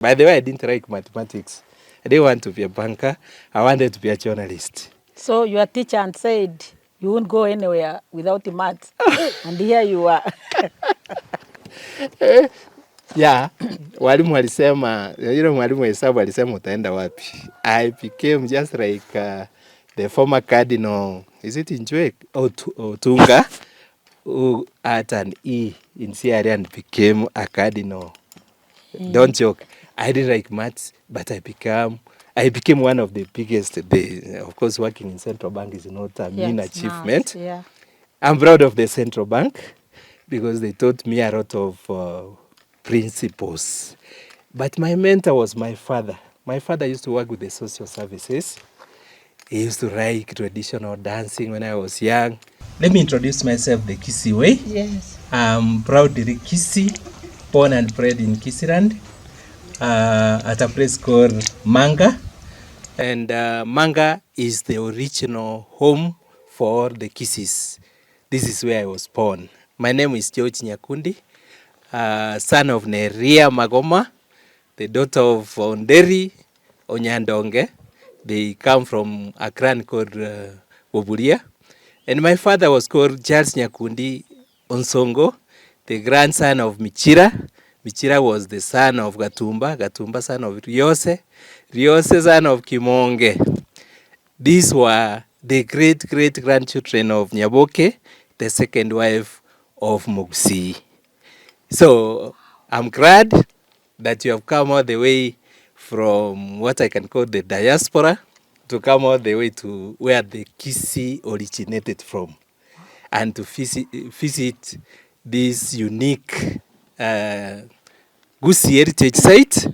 By the way, I didn't like mathematics. I didn't want to be a banker. I wanted to be a journalist. So your teacher said you won't go anywhere without the maths. And here you are. Yeah, walimu walisema, mwalimu wa hesabu alisema utaenda wapi. I became just like the former cardinal, is it Njwe? Tunga, who at an E in CRA and became a cardinal. Don't joke. I didn't like maths, but I became one of the biggest. Of course, working in central bank is not a mean achievement. Yeah. I'm proud of the central bank because they taught me a lot of principles. But my mentor was my father. My father used to work with the social services. He used to write traditional dancing when I was young. Let me introduce myself the Kisii way. Yes. I'm proudly Kisii, born and bred in Kisiland, at a place called Manga. And Manga is the original home for the Kisis. This is where I was born. My name is George Nyakundi, son of Neria Magoma, the daughter of Onderi Onyandonge. They come from a clan called Woburia. And my father was called Charles Nyakundi Onsongo, the grandson of Michira. Michira was the son of Gatumba, Gatumba son of Riose, Riose son of Kimonge. These were the great-great-grandchildren of Nyaboke, the second wife of Mugsii. So I'm glad that you have come all the way from what I can call the diaspora to come all the way to where the Kisii originated from and to visit this unique Gusii heritage site,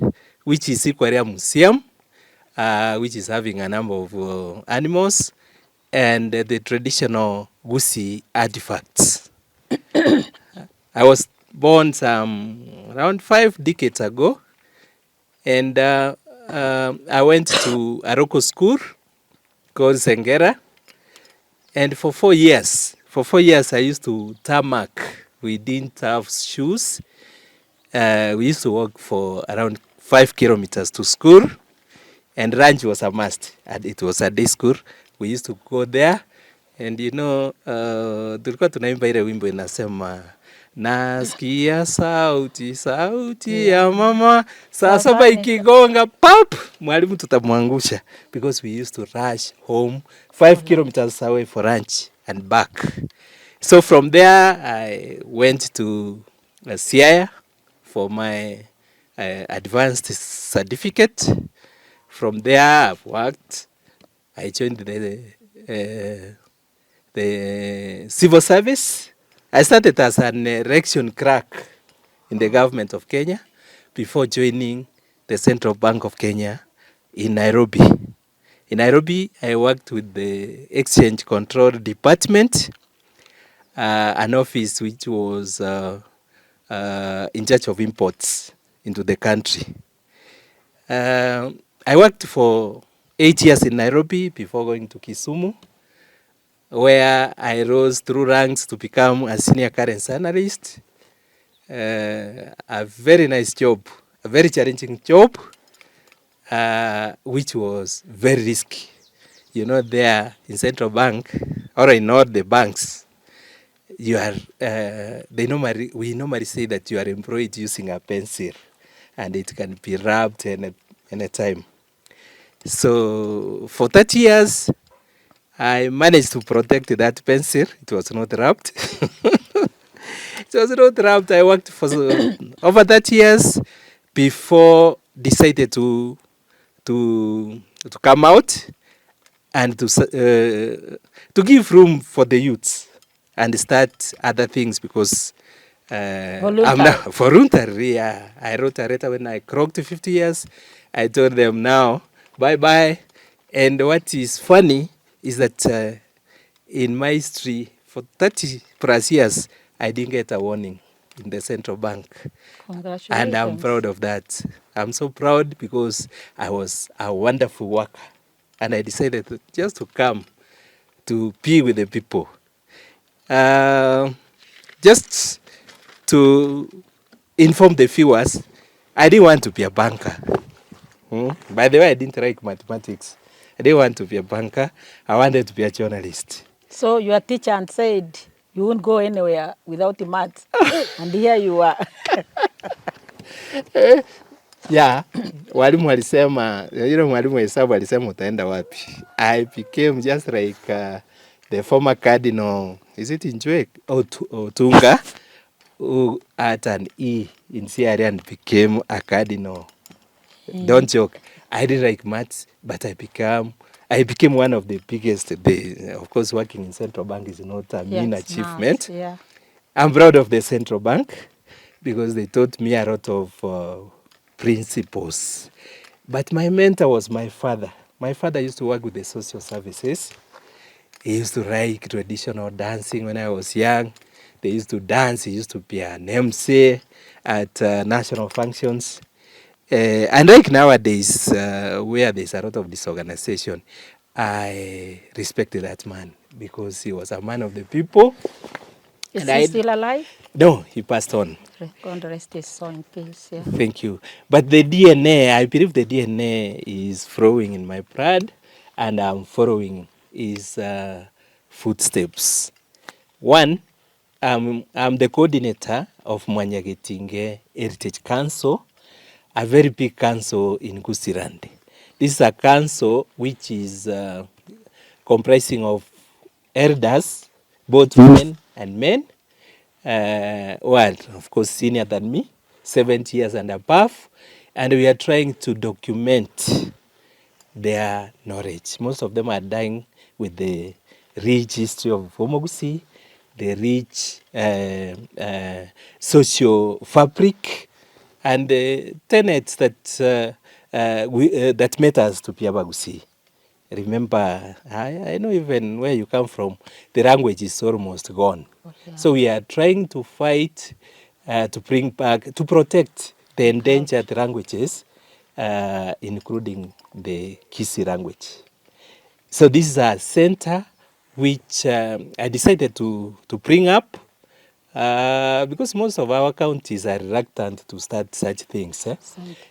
which is Ikwaria Museum, which is having a number of animals and the traditional Gusii artifacts. I was born around 5 decades ago, and I went to a local school called Sengera, and for 4 years, I used to tarmac. We didn't have shoes. We used to walk for around 5 kilometers to school, and lunch was a must, and it was a day school. We used to go there, and tulikuwa tunaimba ile wimbo inasema nasikia sauti ya mama saa 7 ikigonga pap, mwalimu tutamwangusha, because we used to rush home 5 kilometers away for lunch and back. So from there I went to Siaya for my advanced certificate. From there I've worked. I joined the civil service. I started as an election clerk in the government of Kenya before joining the Central Bank of Kenya in Nairobi. In Nairobi, I worked with the Exchange Control Department, an office which was in charge of imports into the country. I worked for 8 years in Nairobi before going to Kisumu, where I rose through ranks to become a senior currency analyst. A very nice job, a very challenging job, which was very risky. You know, there in central bank, or in all the banks, you are, we normally say that you are employed using a pencil, and it can be rubbed any time. So for 30 years, I managed to protect that pencil. It was not rubbed. It was not rubbed. I worked for over 30 years before decided to come out and to give room for the youths and start other things, because I'm now voluntary. Yeah. I wrote a letter when I clocked 50 years. I told them now, bye-bye. And what is funny is that in my history, for 30 plus years, I didn't get a warning in the central bank. Congratulations. And I'm proud of that. I'm so proud because I was a wonderful worker. And I decided just to come to be with the people. Just to inform the viewers, I didn't want to be a banker. By the way, I didn't like mathematics. I didn't want to be a banker. I wanted to be a journalist. So your teacher said you won't go anywhere without the maths. And here you are. Yeah, walimu walisema, mwalimu wa hesabu alisema utaenda wapi. I became just like the former cardinal, is it Njwe? Otunga, who had an E in CRE and became a cardinal. Don't joke. I didn't like maths, but I became one of the biggest. Of course, working in central bank is not a mean achievement. Not, yeah. I'm proud of the central bank because they taught me a lot of principles. But my mentor was my father. My father used to work with the social services. He used to write traditional dancing when I was young. They used to dance. He used to be an MC at national functions. And like nowadays, where there's a lot of disorganization, I respected that man because he was a man of the people. Is he still alive? No, he passed on. God rest his soul in peace. Yeah. Thank you. But the DNA, I believe the DNA is flowing in my blood, and I'm following his footsteps. One, I'm the coordinator of Mwanyagetinge Heritage Council, a very big council in Gusirand. This is a council which is comprising of elders, both women and men, who are, of course, senior than me, 70 years and above, and we are trying to document their knowledge. Most of them are dying with the rich history of Homogusi, the rich social fabric, and the tenets that that matters to Piabagusi. Remember, I know even where you come from, the language is almost gone. Okay. So we are trying to fight to bring back, to protect the endangered languages, including the Kisi language. So this is a center which I decided to bring up because most of our counties are reluctant to start such things.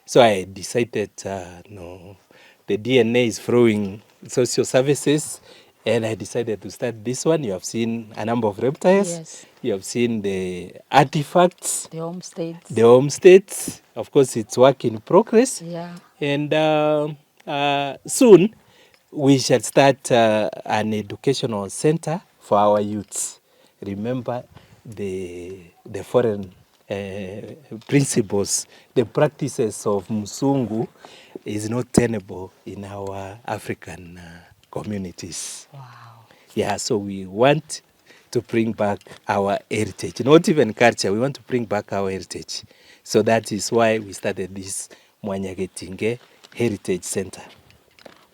So I decided, no, the DNA is flowing social services, and I decided to start this one. You have seen a number of reptiles. Yes. You have seen the artifacts. The homesteads. The homesteads. Of course, it's work in progress. Yeah. And soon, we shall start an educational center for our youths. Remember the foreign principles, the practices of Musungu is not tenable in our African communities. Wow. Yeah, so we want to bring back our heritage, not even culture, we want to bring back our heritage. So that is why we started this Mwanyagetinge Heritage Center.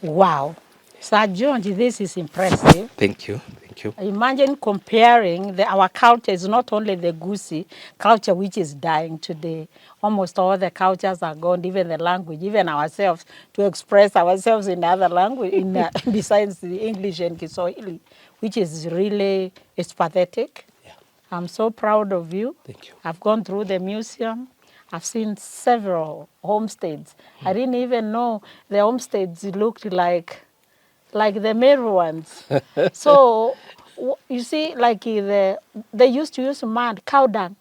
Wow. Sir George, this is impressive. Thank you. Thank you. Imagine comparing our culture is not only the Gusi culture which is dying today. Almost all the cultures are gone, even the language, even ourselves, to express ourselves in other language, besides the English and Kiswahili, which is really, it's pathetic. Yeah. I'm so proud of you. Thank you. I've gone through the museum. I've seen several homesteads. I didn't even know the homesteads looked like the Meru ones. So, you see, like they used to use mud, cow dung.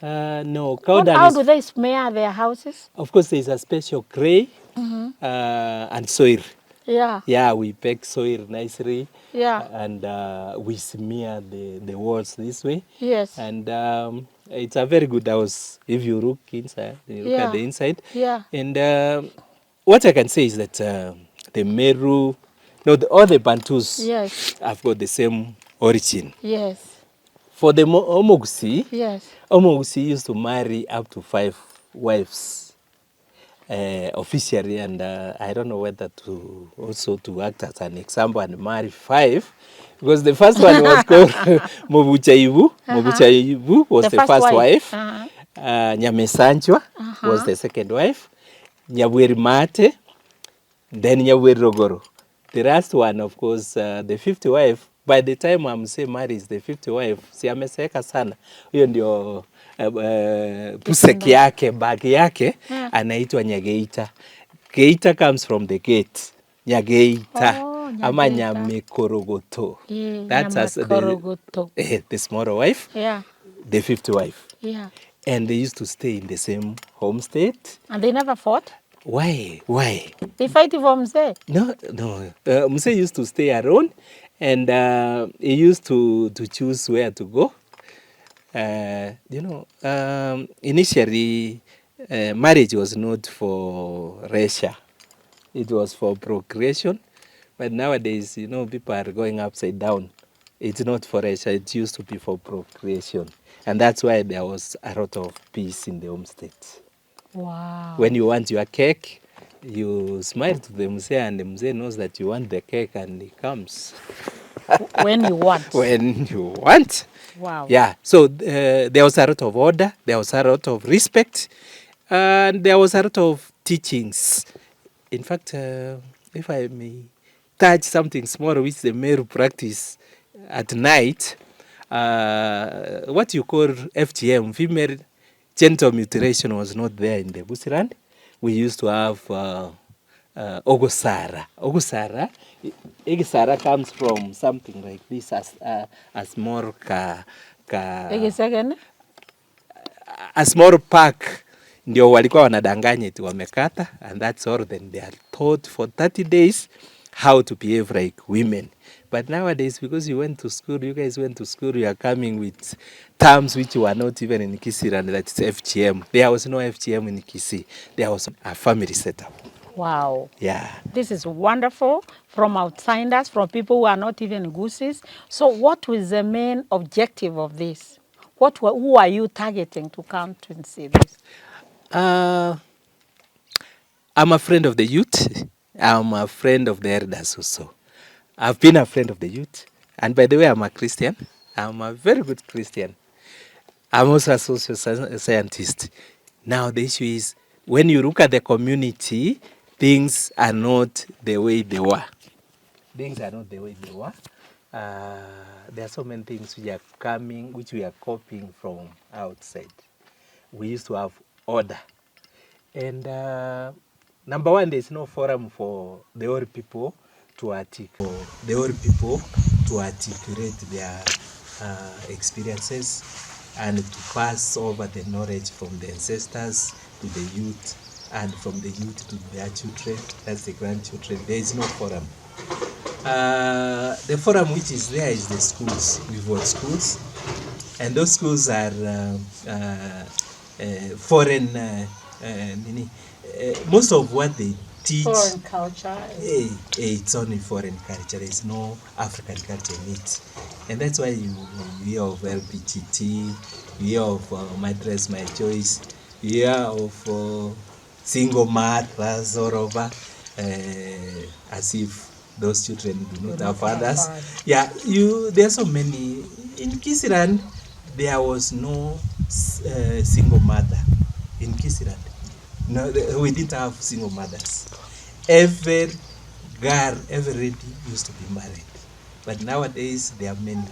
No, cow dung How do they smear their houses? Of course, there's a special clay and soil. Yeah. Yeah, we pack soil nicely. Yeah. And we smear the walls this way. Yes. And it's a very good house if you look inside, you look at the inside. Yeah. And what I can say is that the Meru, no, all the Bantus, yes, have got the same origin. Yes. For the Omogusi, yes, Omogusi used to marry up to 5 wives officially, and I don't know whether to also to act as an example and marry 5, because the first one was called Mobuchaibu. Mobuchaibu was the first wife. Nyamesanchwa was the second wife. Nyaweri Mate, then Nyaweri Rogoro. The last one, of course, the 50th wife, by the time I'm saying marriage, the 50th wife, si ameseka sana. Huyo ndio pusek yake, bag yake, anaitwa Nyageita. Geita comes from the gate. Nyageita. Ama Nyamekorogoto. That's as the smaller wife, the fifth wife. And they used to stay in the same homestead. And they never fought? Why? They fight for Mzee? No. Mzee used to stay alone, and he used to choose where to go. Initially, marriage was not for leisure. It was for procreation. But nowadays, people are going upside down. It's not for leisure. It used to be for procreation. And that's why there was a lot of peace in the homestead. Wow. When you want your cake, you smile to the Mzee, and the Mzee knows that you want the cake, and he comes. When you want. When you want. Wow. Yeah. So there was a lot of order. There was a lot of respect. And there was a lot of teachings. In fact, if I may touch something small which the Meru practice at night, what you call FGM, female genital mutilation, was not there in the Busiland. We used to have Ogosara. Egisara comes from something like this, as small a small pack. Ndio walikuwa wanadanganya eti wamekata, and that's all. Then they are taught for 30 days how to behave like women. But nowadays, because you guys went to school, you are coming with terms which were not even in Kisii, and that's FGM. There was no FGM in Kisii. There was a family setup. Wow. Yeah. This is wonderful, from outsiders, from people who are not even Gusis. So what was the main objective of this? Who are you targeting to come to and see this? I'm a friend of the youth. I'm a friend of the elders also. I've been a friend of the youth. And by the way, I'm a Christian. I'm a very good Christian. I'm also a social scientist. Now, the issue is, when you look at the community, things are not the way they were. There are so many things which we are copying from outside. We used to have order. And number one, there's no forum for the old people to articulate their experiences and to pass over the knowledge from the ancestors to the youth, and from the youth to their children, that's the grandchildren. There is no forum. The forum which is there is the schools. We've got schools, and those schools are foreign. Most of what they teach, foreign culture. It's only foreign culture. There's no African culture in it, and that's why you hear of LBGT, you hear of My Dress, My Choice, you hear of single mothers all over, as if those children do not have fathers. Yeah, there are so many. In Kisiland, there was no single mother. In Kisiland, no, we didn't have single mothers. Every girl, every lady used to be married. But nowadays, there are many.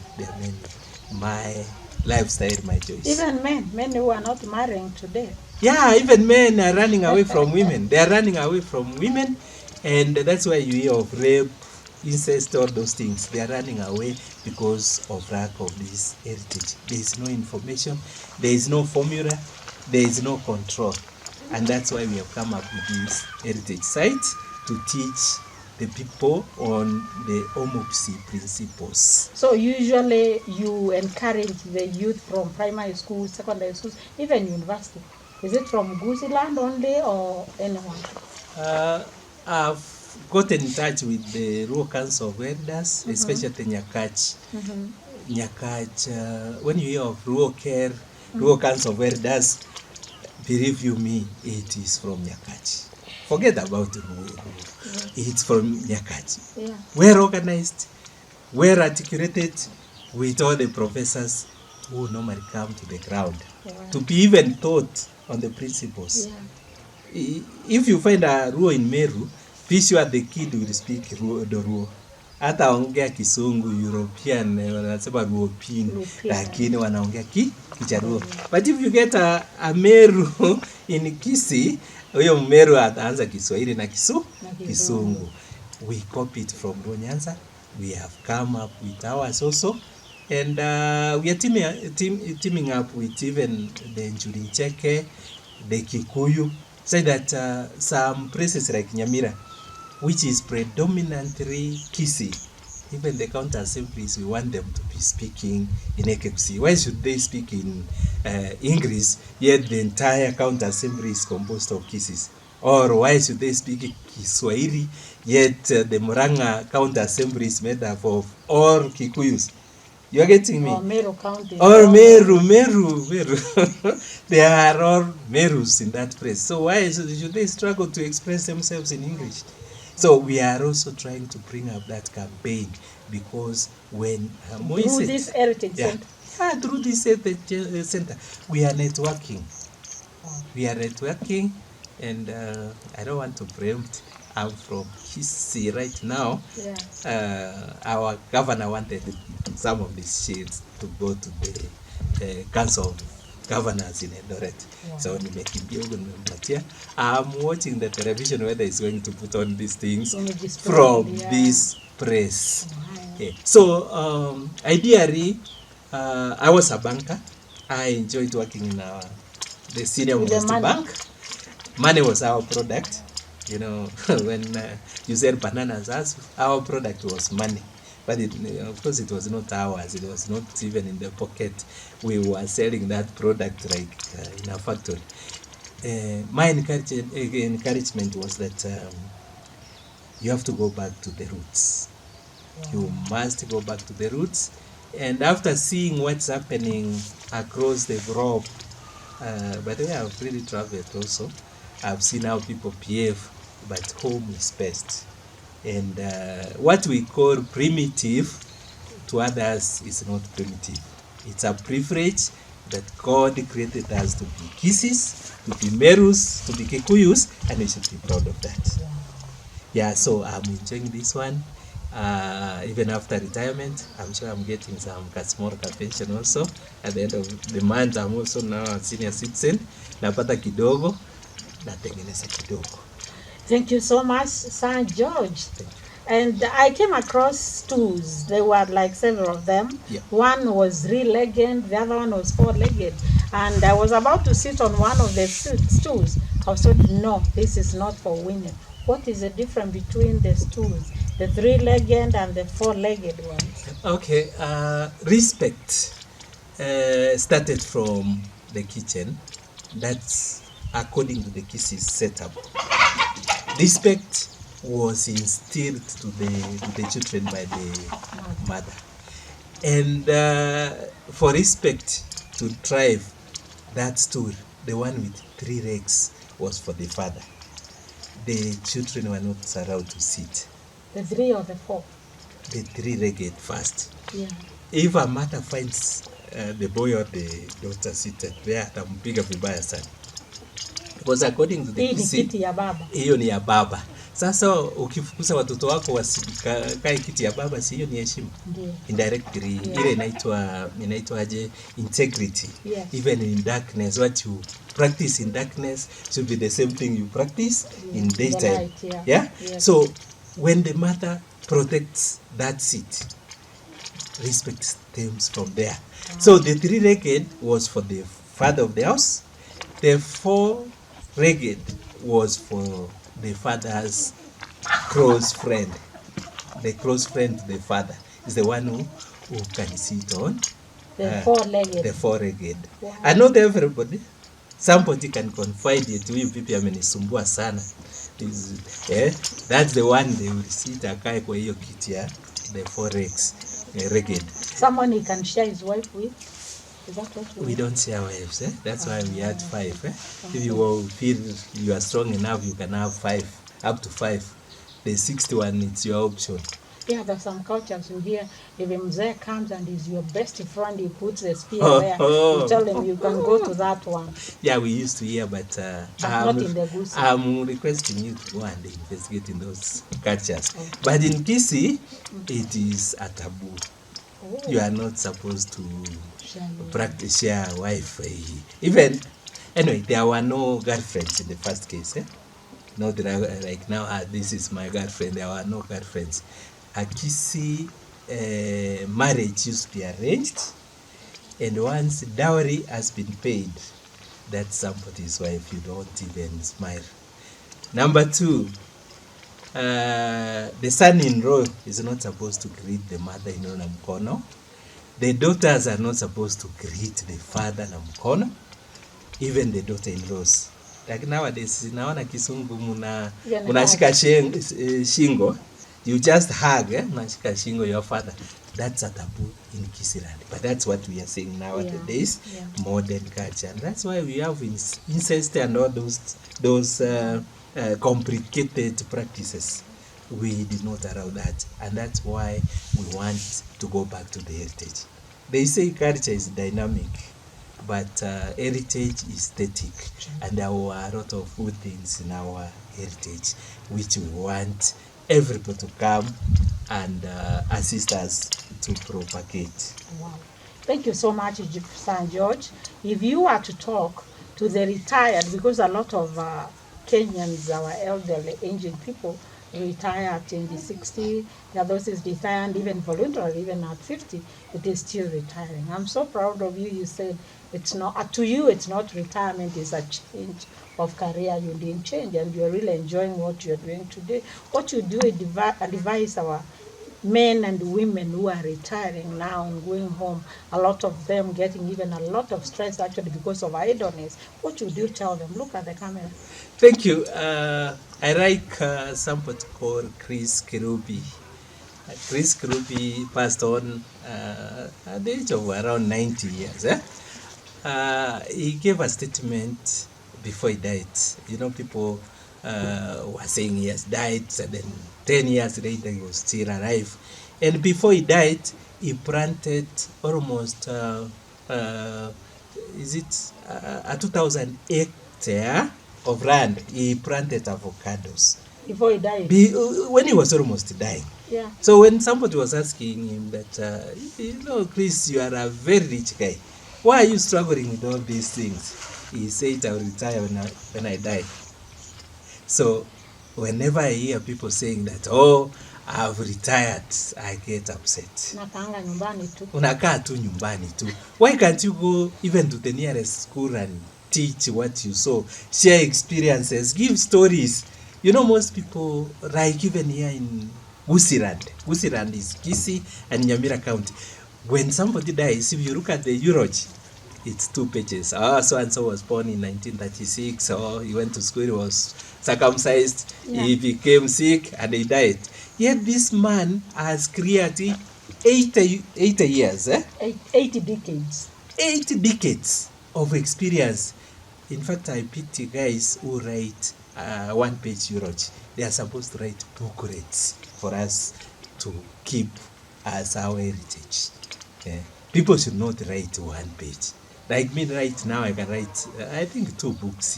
My lifestyle, my choice. Even men who are not marrying today. Yeah, even men are running away from women. They are running away from women, and that's why you hear of rape, incest, all those things. They are running away because of lack of this heritage. There is no information, there is no formula, there is no control. And that's why we have come up with this heritage site to teach the people on the homopsy principles. So usually you encourage the youth from primary schools, secondary schools, even university. Is it from Gusiland only or anyone? I've gotten in touch with the Rural Council of Elders, especially the Nyakach. Nyakach, when you hear of rural care, Rural Council of Elders, believe you me, it is from Nyakach. Forget about rural. It's from Nyakach. Yeah. Well organized, well articulated, with all the professors who normally come to the ground to be even taught on the principles. Yeah. If you find a Ruo in Meru, be sure the kid will speak the Ruo. hata ongea Kisungu European, wanasema Luopin, lakini wanaongea Kijaruo. But if you get a Meru in Kisii, huyo Meru ataanza Kiswahili na Kisungu. We copy it from Nyanza. We have come up with ours also, and we are teaming up with even the Njurincheke, the Kikuyu, so that some places like Nyamira, which is predominantly Kisii, even the county assemblies, we want them to be speaking in Ekekusi. Why should they speak in English, yet the entire county assembly is composed of Kisis? Or why should they speak Kiswahili, yet the Murang'a county assembly is made up of all Kikuyus? You are getting me? Or Meru County. Or Meru. They are all Merus in that place. So why should they struggle to express themselves in English? So we are also trying to bring up that campaign, because when through this heritage center. Through this heritage center, we are networking. And I don't want to preempt. I'm from Kisii right now. Our governor wanted some of these sheets to go to the Council of Governors in Eldoret. So nimekimbia huko nimempatia. I'm watching the television whether it's going to put on these things from this press. So ideally, I was a banker. I enjoyed working in the senior most bank. Money was our product. You know, when you said bananas, our product was money. But of course, it was not ours. It was not even in the pocket. We were selling that product like in a factory. My encouragement was that you have to go back to the roots. You must go back to the roots. And after seeing what's happening across the globe, by the way, I've really traveled also. I've seen how people behave, but home is best. And what we call primitive to others is not primitive. It's a privilege that God created us to be Kisis, to be Merus, to be Kikuyus, and we should be proud of that. So I'm enjoying this one. Even after retirement, I'm sure I'm getting some small pension also. At the end of the month, I'm also now a senior citizen. Napata kidogo, natengeneza kidogo. Thank you so much, Sir George. And I came across stools. There were like several of them. One was 3-legged, the other one was 4-legged. And I was about to sit on one of the stools. I was told, no, this is not for women. What is the difference between the stools, the 3-legged and the 4-legged ones? Okay, respect started from the kitchen. That's according to the Kisii setup. Respect was instilled to the children by the mother. And for respect to thrive, that stool, the one with 3 legs, was for the father. The children were not allowed to sit. The 3 or the 4? The 3-legged first. If a mother finds the boy or the daughter seated there, atampiga vibaya sana. Because according to the kiti ya baba. Hiyo ni ya baba. Sasa ukifukuza watoto wako wasikae kiti ya baba, si hiyo ni heshima? Indirectly ile inaitwa aje, integrity. Even in darkness, what you practice in darkness should be the same thing you practice in daytime. So when the mother protects that seat, respect stems from there. So the 3-legged was for the father of the house. The 4-legged was for the father's close friend. The close friend to the father is the one who can sit on the 4-legged. The 4-legged. And not everybody. Somebody can confide it. Huyu pipi amenisumbua sana. That's the one they will sit akae kwa hiyo kiti ya the 4-legged. Someone he can share his wife with. Is that what we don't share wives, That's why we had 5, If you feel you are strong enough, you can have 5, up to 5. The 6th one, it's your option. Yeah, there's some cultures you hear if a mzee comes and is your best friend, he puts the spear there. You tell him you can go to that one. Yeah, we used to hear, but Not in the Gusii. I'm requesting you to go and investigate in those cultures. Okay. But in Kisii, it is a taboo. Oh. You are not supposed to share wife. Even, anyway, there were no girlfriends in the first case. Not like now, this is my girlfriend. There were no girlfriends. A Kisii marriage used to be arranged, and once dowry has been paid, that's somebody's wife. You don't even smile. Number two, the son-in-law is not supposed to greet the mother-in-law na mkono. The daughters are not supposed to greet the father na mkono. Even the daughter-in-laws. Like nowadays, naona kisungu munashika shingo. You just hug, unashika shingo your father. That's a taboo in Kisii land. But that's what we are saying nowadays, modern culture. And that's why we have incest and all those complicated practices. We did not allow that. And that's why we want to go back to the heritage. They say culture is dynamic, but heritage is static. And there are a lot of good things in our heritage, which we want everybody to come and assist us to propagate. Wow. Thank you so much, San George. If you were to talk to the retired, because a lot of Kenyans, our elderly, aging people, retire at age 60, the others is retired even voluntarily, even at 50, it is still retiring. I'm so proud of you. You said it's not, to you, it's not retirement, it's a change of career. You didn't change, and you're really enjoying what you're doing today. What you do is advise our men and women who are retiring now and going home, a lot of them getting even a lot of stress actually because of idleness. What would you tell them? Look at the camera. Thank you. I like somebody called Chris Kirubi. Chris Kirubi passed on at the age of around 90 years. He gave a statement before he died. You know, people were saying he has died, and then 10 years later he was still alive. And before he died, he planted almost, is it a 2,000 hectare of land. He planted avocados. Before he died? When he was almost dying. Yeah. So when somebody was asking him that, you know, Chris, you are a very rich guy. Why are you struggling with all these things? He said, I will retire when I die. So whenever I hear people saying that, oh, I've retired, I get upset. Unakaa tu nyumbani tu. Why can't you go even to the nearest school and teach what you saw, share experiences, give stories? You know, most people, like even here in Gusii land is Kisii and Nyamira County. When somebody dies, if you look at the eulogy, it's 2 pages. So-and-so was born in 1936, or he went to school, he was circumcised, he became sick, and he died. Yet this man has created 80 years. 80 decades. 80 decades of experience. In fact, I pity guys who write 1-page eulogy. They are supposed to write booklets for us to keep as our heritage. People should not write 1 page. Like me right now, I can write, I think 2 books,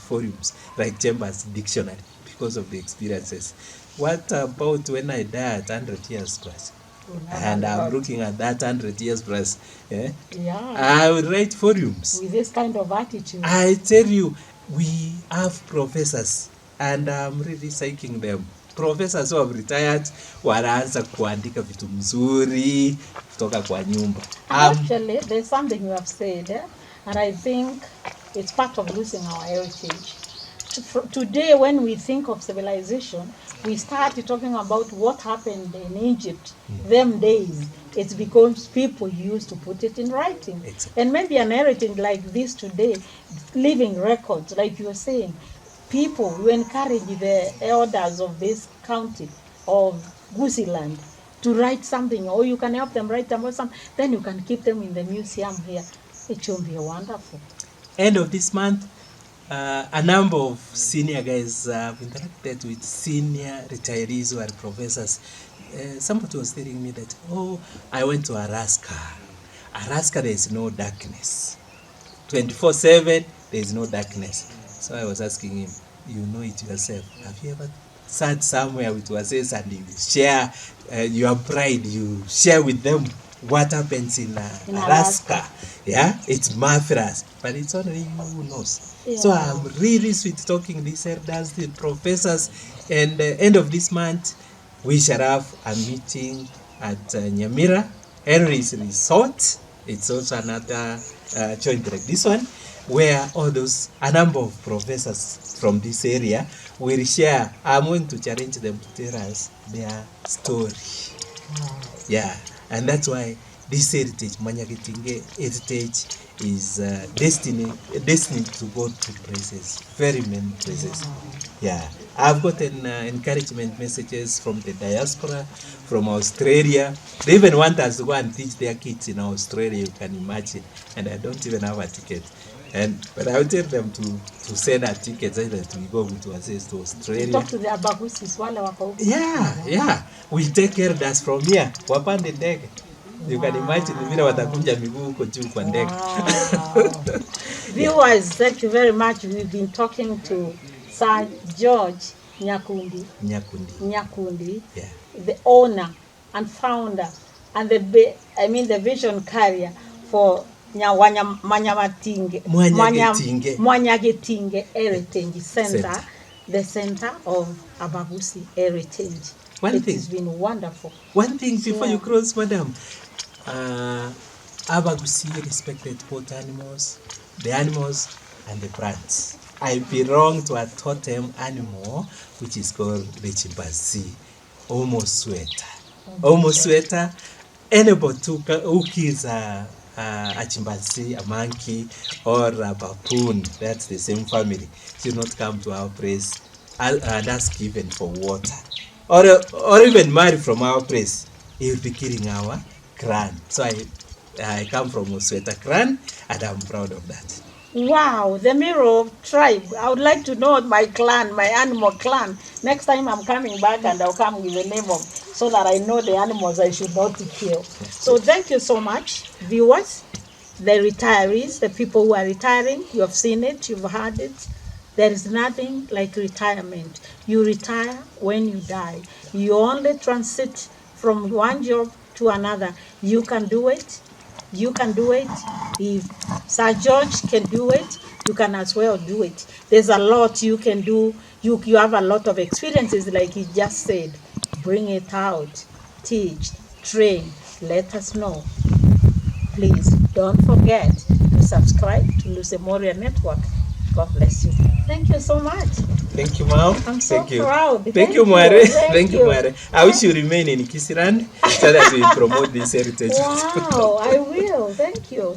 volumes, like Chambers Dictionary, because of the experiences. What about when I die at 100 years plus? And I'm looking at that 100 years plus. I will write volumes. With this kind of attitude. I tell you, we have professors, and I'm really psyching them. Professors who have retired wanaanza kuandika vitu mzuri kutoka kwa nyumba. Actually, there's something you have said, and I think it's part of losing our heritage. Today, when we think of civilization, we start talking about what happened in Egypt, them days. It's because people used to put it in writing. Exactly. And maybe an heritage like this today, living records, like you were saying, people who encourage the elders of this county of Gusii land to write something, or you can help them write about something, then you can keep them in the museum here. It will be wonderful. End of this month, a number of senior guys have interacted with senior retirees who are professors. somebody was telling me that, oh, I went to Alaska. Alaska, there is no darkness. 24/7, there is no darkness. So I was asking him, you know it yourself. Have you ever sat somewhere with yourself and you share your pride, you share with them what happens in Alaska? Yeah, it's marvelous, but it's only you who knows. Yeah. So I'm really sweet talking these elders, the professors, and end of this month, we shall have a meeting at Nyamira, Henry's Resort. It's also another joint like this one, where a number of professors from this area will share. I'm going to challenge them to tell us their story. Wow. Yeah, and that's why this heritage, Mwanyagetinge heritage, is destined to go to places, very many places. Wow. Yeah, I've gotten encouragement messages from the diaspora, from Australia. They even want us to go and teach their kids in Australia, you can imagine. And I don't even have a ticket. But I will tell them to send a ticket either to go with us to Australia. Talk to the Abagusis wale wako. Yeah. We take care of us from here. Wapande ndege. You can imagine vile watakuja miguu huko juu kwa ndege. Viewers, thank you very much. We've been talking to Sir George Nyakundi, yeah, the owner and founder and the vision carrier for Mwanyagetinge Heritage Center, the center of Abagusi Heritage. It's been wonderful. One thing before you cross, madam, Abagusi respected both the animals and the plants. I belong to a totem animal which is called the chimpanzee, almost sweater. Anybody who kills a chimpanzee, a monkey, or a baboon, that's the same family, should not come to our place and ask even for water. Or even marry from our place. He will be killing our clan. So I come from Osweta clan, and I'm proud of that. Wow, the Miro tribe. I would like to know my clan, my animal clan. Next time I'm coming back and I'll come with the name of, so that I know the animals I should not kill. So thank you so much, viewers, the retirees, the people who are retiring. You have seen it, you've heard it. There is nothing like retirement. You retire when you die. You only transit from one job to another. You can do it. You can do it. If Sir George can do it, you can as well do it. There's a lot you can do. You have a lot of experiences, like he just said. Bring it out. Teach. Train. Let us know. Please don't forget to subscribe to Mworia Network. God bless you. Thank you so much. Thank you, Mom. I'm so proud. Thank you, Mworia. Thank you, Mworia. I wish you remain in Kisiland so that we promote this heritage. Wow, I will. Thank you.